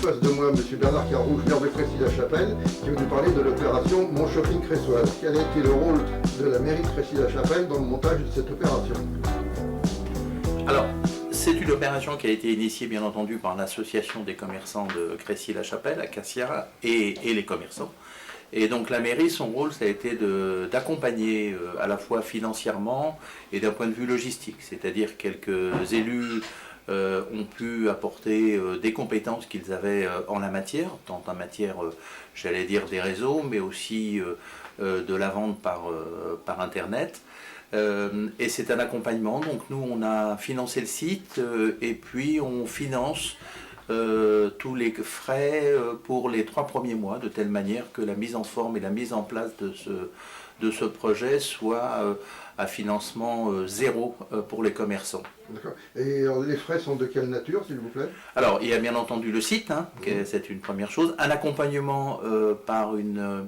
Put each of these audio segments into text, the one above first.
face de moi M. Bernard Carrouge, maire de Crécy-la-Chapelle, qui va nous parler de l'opération Mon Shopping Cressoise. Quel a été le rôle de la mairie de Crécy-la-Chapelle dans le montage de cette opération? Alors, c'est une opération qui a été initiée bien entendu par l'association des commerçants de Crécy-la-Chapelle, Acacia, et les commerçants. Et donc la mairie, son rôle, ça a été d'accompagner à la fois financièrement et d'un point de vue logistique. C'est-à-dire quelques élus ont pu apporter des compétences qu'ils avaient en la matière, tant en matière, j'allais dire, des réseaux, mais aussi de la vente par Internet. Et c'est un accompagnement, donc nous on a financé le site et puis on finance tous les frais pour les 3 premiers mois, de telle manière que la mise en forme et la mise en place de ce projet soit à financement zéro pour les commerçants. D'accord. Et alors, les frais sont de quelle nature, s'il vous plaît? Alors, il y a bien entendu le site, c'est une première chose, un accompagnement par une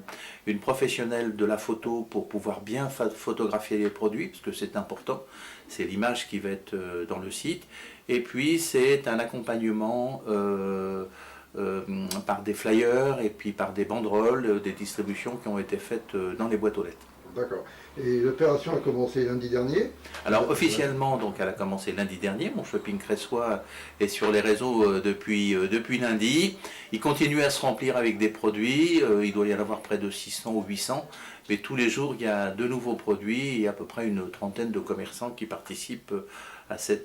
professionnelle de la photo pour pouvoir bien photographier les produits, parce que c'est important, c'est l'image qui va être dans le site, et puis c'est un accompagnement par des flyers et puis par des banderoles, des distributions qui ont été faites dans les boîtes aux lettres. D'accord. Et l'opération a commencé lundi dernier? Alors officiellement, donc, elle a commencé lundi dernier. Mon Shopping Cressois est sur les réseaux depuis lundi. Il continue à se remplir avec des produits. Il doit y en avoir près de 600 ou 800. Mais tous les jours, il y a de nouveaux produits et à peu près une trentaine de commerçants qui participent à ce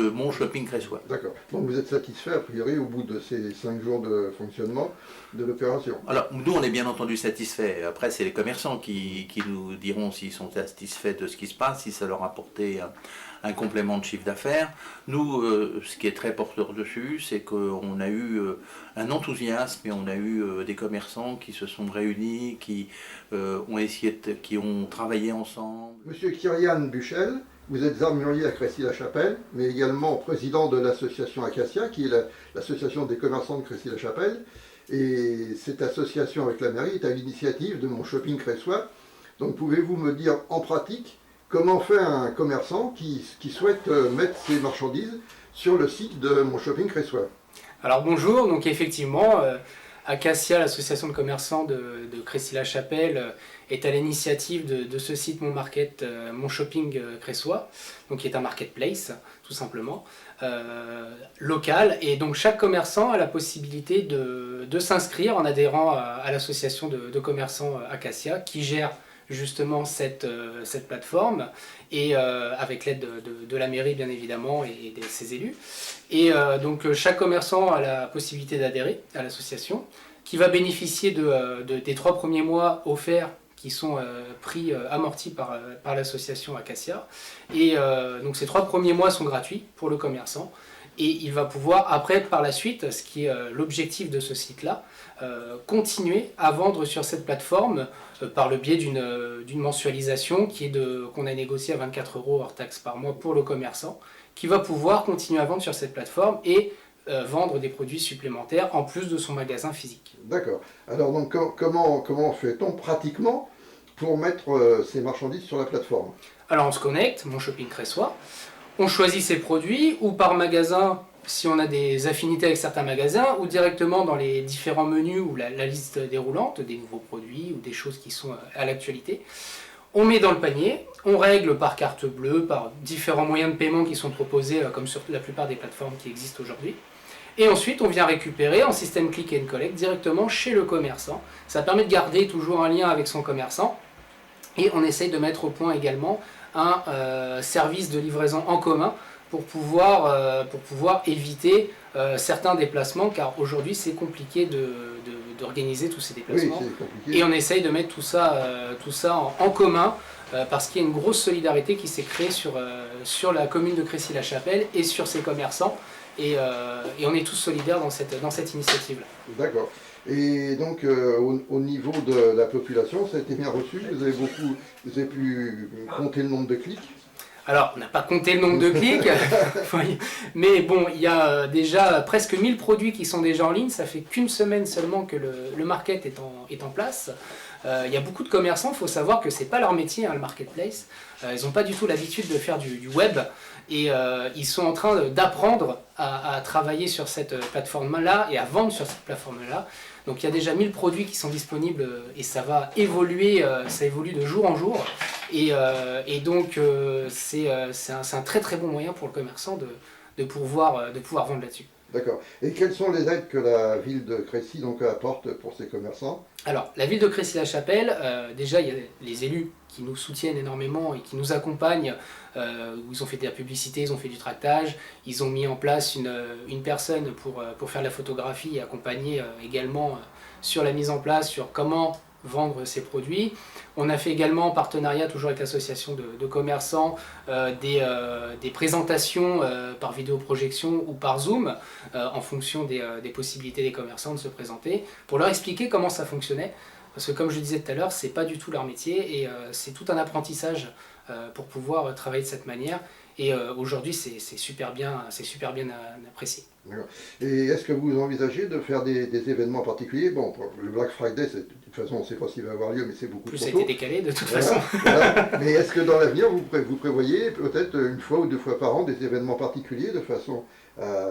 Mon Shopping Cressois. D'accord. Donc vous êtes satisfait, a priori, au bout de ces 5 jours de fonctionnement de l'opération? Alors, nous, on est bien entendu satisfaits. Après, c'est les commerçants qui nous diront s'ils sont satisfaits de ce qui se passe, si ça leur a apporté un complément de chiffre d'affaires. Nous, ce qui est très porteur dessus, c'est qu'on a eu un enthousiasme et on a eu des commerçants qui se sont réunis, qui ont travaillé ensemble. Monsieur Kyrian Buchel, vous êtes armurier à Crécy-la-Chapelle, mais également président de l'association Acacia, qui est l'association des commerçants de Crécy-la-Chapelle. Et cette association avec la mairie est à l'initiative de Mon Shopping Cressois. Donc pouvez-vous me dire en pratique comment fait un commerçant qui souhaite mettre ses marchandises sur le site de Mon Shopping Cressois? Alors bonjour, donc effectivement, Acacia, l'association de commerçants de Crécy-la-Chapelle, est à l'initiative de ce site Mon Shopping Cressois, donc qui est un marketplace tout simplement, local, et donc chaque commerçant a la possibilité de s'inscrire en adhérant à l'association de commerçants Acacia qui gère justement cette plateforme, et avec l'aide de la mairie bien évidemment et de ses élus. Et donc chaque commerçant a la possibilité d'adhérer à l'association, qui va bénéficier des 3 premiers mois offerts, qui sont amortis par l'association Acacia. Et donc ces 3 premiers mois sont gratuits pour le commerçant. Et il va pouvoir, après, par la suite, ce qui est l'objectif de ce site-là, continuer à vendre sur cette plateforme par le biais d'une mensualisation qu'on a négociée à 24 € hors taxe par mois pour le commerçant, qui va pouvoir continuer à vendre sur cette plateforme et vendre des produits supplémentaires en plus de son magasin physique. D'accord. Alors donc comment fait-on pratiquement pour mettre ces marchandises sur la plateforme? Alors on se connecte, Mon Shopping Cressois, on choisit ses produits, ou par magasin si on a des affinités avec certains magasins, ou directement dans les différents menus ou la liste déroulante des nouveaux produits ou des choses qui sont à l'actualité. On met dans le panier, on règle par carte bleue, par différents moyens de paiement qui sont proposés comme sur la plupart des plateformes qui existent aujourd'hui. Et ensuite, on vient récupérer en système click and collect directement chez le commerçant. Ça permet de garder toujours un lien avec son commerçant. Et on essaye de mettre au point également un service de livraison en commun pour pouvoir éviter certains déplacements, car aujourd'hui c'est compliqué d'organiser tous ces déplacements. Oui, c'est compliqué. Et on essaye de mettre tout ça en commun, parce qu'il y a une grosse solidarité qui s'est créée sur la commune de Crécy-la-Chapelle et sur ses commerçants. Et on est tous solidaires dans cette initiative-là. D'accord. Et donc au niveau de la population, ça a été bien reçu? Vous avez pu compter le nombre de clics? Alors, on n'a pas compté le nombre de clics, mais bon, il y a déjà presque 1000 produits qui sont déjà en ligne. Ça fait qu'une semaine seulement que le market est en place. Il y a beaucoup de commerçants, il faut savoir que ce n'est pas leur métier, hein, le marketplace. Ils n'ont pas du tout l'habitude de faire du web et ils sont en train d'apprendre à travailler sur cette plateforme-là et à vendre sur cette plateforme-là. Donc il y a déjà 1000 produits qui sont disponibles et ça va évoluer, ça évolue de jour en jour. Et donc c'est un très très bon moyen pour le commerçant de pouvoir vendre là-dessus. D'accord. Et quelles sont les aides que la ville de Crécy donc, apporte pour ses commerçants? Alors, la ville de Crécy-la-Chapelle, déjà, il y a les élus qui nous soutiennent énormément et qui nous accompagnent, où ils ont fait de la publicité, ils ont fait du tractage, ils ont mis en place une personne pour faire de la photographie et accompagner également sur la mise en place, sur comment vendre ces produits. On a fait également en partenariat, toujours avec l'association de commerçants, des présentations par vidéoprojection ou par Zoom, en fonction des possibilités des commerçants de se présenter, pour leur expliquer comment ça fonctionnait. Parce que comme je le disais tout à l'heure, c'est pas du tout leur métier et c'est tout un apprentissage pour pouvoir travailler de cette manière. Et aujourd'hui, c'est super bien apprécié. Et est-ce que vous envisagez de faire des événements particuliers? Bon, pour le Black Friday, de toute façon, on ne sait pas s'il va avoir lieu, mais c'est beaucoup Plus trop ça a tôt. été décalé de toute Voilà, façon. voilà. Mais est-ce que dans l'avenir, vous prévoyez peut-être une fois ou deux fois par an des événements particuliers de façon à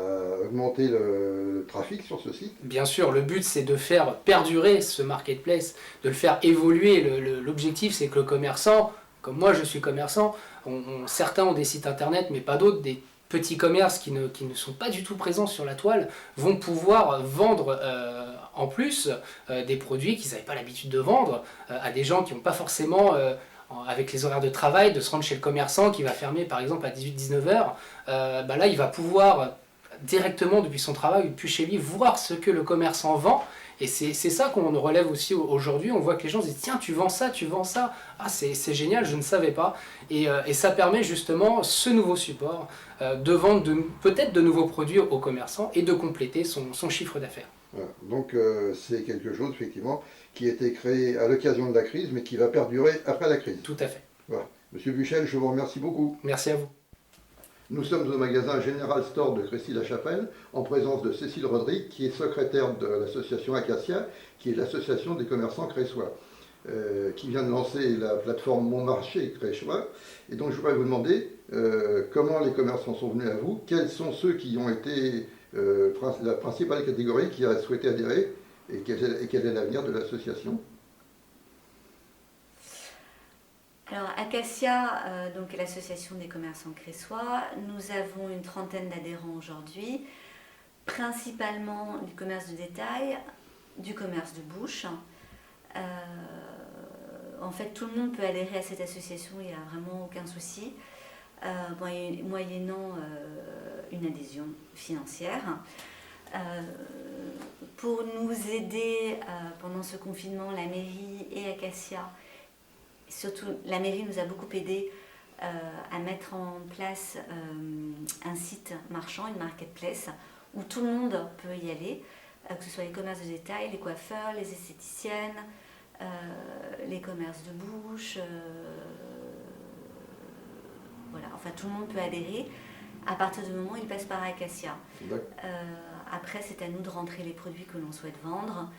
augmenter le trafic sur ce site? Bien sûr, le but c'est de faire perdurer ce marketplace, de le faire évoluer. L'objectif c'est que le commerçant, comme moi je suis commerçant, certains ont des sites internet mais pas d'autres, des petits commerces qui ne sont pas du tout présents sur la toile vont pouvoir vendre en plus des produits qu'ils n'avaient pas l'habitude de vendre à des gens qui n'ont pas forcément, avec les horaires de travail, de se rendre chez le commerçant qui va fermer par exemple à 18-19 heures. Là il va pouvoir directement depuis son travail ou depuis chez lui voir ce que le commerçant vend. Et c'est ça qu'on relève aussi aujourd'hui. On voit que les gens se disent tiens, tu vends ça, ah c'est génial, je ne savais pas. Et ça permet justement ce nouveau support de vendre peut-être de nouveaux produits aux commerçants et de compléter son chiffre d'affaires. Voilà. Donc c'est quelque chose effectivement qui a été créé à l'occasion de la crise mais qui va perdurer après la crise. Tout à fait. Voilà. Monsieur Buchel, je vous remercie beaucoup. Merci à vous. Nous sommes au magasin General Store de Crécy-la-Chapelle, en présence de Cécile Rodrigue, qui est secrétaire de l'association Acacia, qui est l'association des commerçants créçois, qui vient de lancer la plateforme Mon Marché Créçois. Et donc je voudrais vous demander comment les commerçants sont venus à vous, quels sont ceux qui ont été la principale catégorie qui a souhaité adhérer, et quel est l'avenir de l'association? Alors, Acacia, donc l'association des commerçants créçois, nous avons une trentaine d'adhérents aujourd'hui, principalement du commerce de détail, du commerce de bouche. En fait, tout le monde peut adhérer à cette association, il n'y a vraiment aucun souci, moyennant une adhésion financière. Pour nous aider pendant ce confinement, la mairie et Acacia, surtout, la mairie nous a beaucoup aidé à mettre en place un site marchand, une marketplace, où tout le monde peut y aller, que ce soit les commerces de détail, les coiffeurs, les esthéticiennes, les commerces de bouche, voilà, enfin tout le monde peut adhérer à partir du moment où il passe par Acacia. Après, c'est à nous de rentrer les produits que l'on souhaite vendre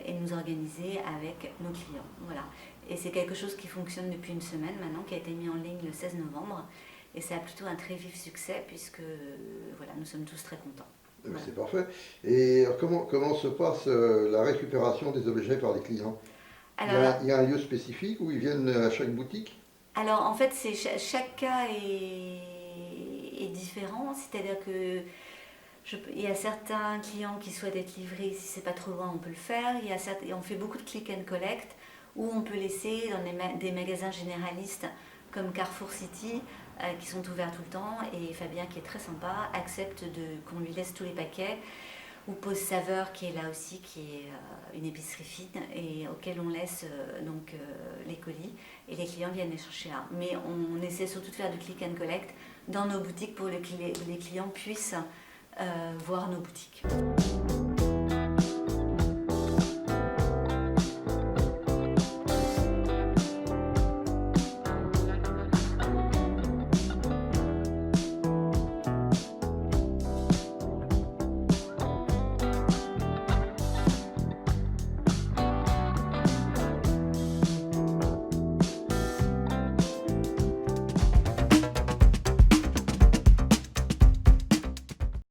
et de nous organiser avec nos clients. Voilà. Et c'est quelque chose qui fonctionne depuis une semaine maintenant, qui a été mis en ligne le 16 novembre. Et ça a plutôt un très vif succès puisque voilà, nous sommes tous très contents. Voilà. C'est parfait. Et comment se passe la récupération des objets par les clients? Alors, il y a un lieu spécifique où ils viennent à chaque boutique? Alors en fait, chaque cas est différent. C'est-à-dire que il y a certains clients qui souhaitent être livrés, si c'est pas trop loin, on peut le faire. On fait beaucoup de click and collect où on peut laisser dans des magasins généralistes comme Carrefour City qui sont ouverts tout le temps, et Fabien, qui est très sympa, accepte qu'on lui laisse tous les paquets, ou Pause Saveur qui est là aussi, qui est une épicerie fine et auquel on laisse les colis et les clients viennent les chercher là. Mais on essaie surtout de faire du click and collect dans nos boutiques pour que les clients puissent voir nos boutiques.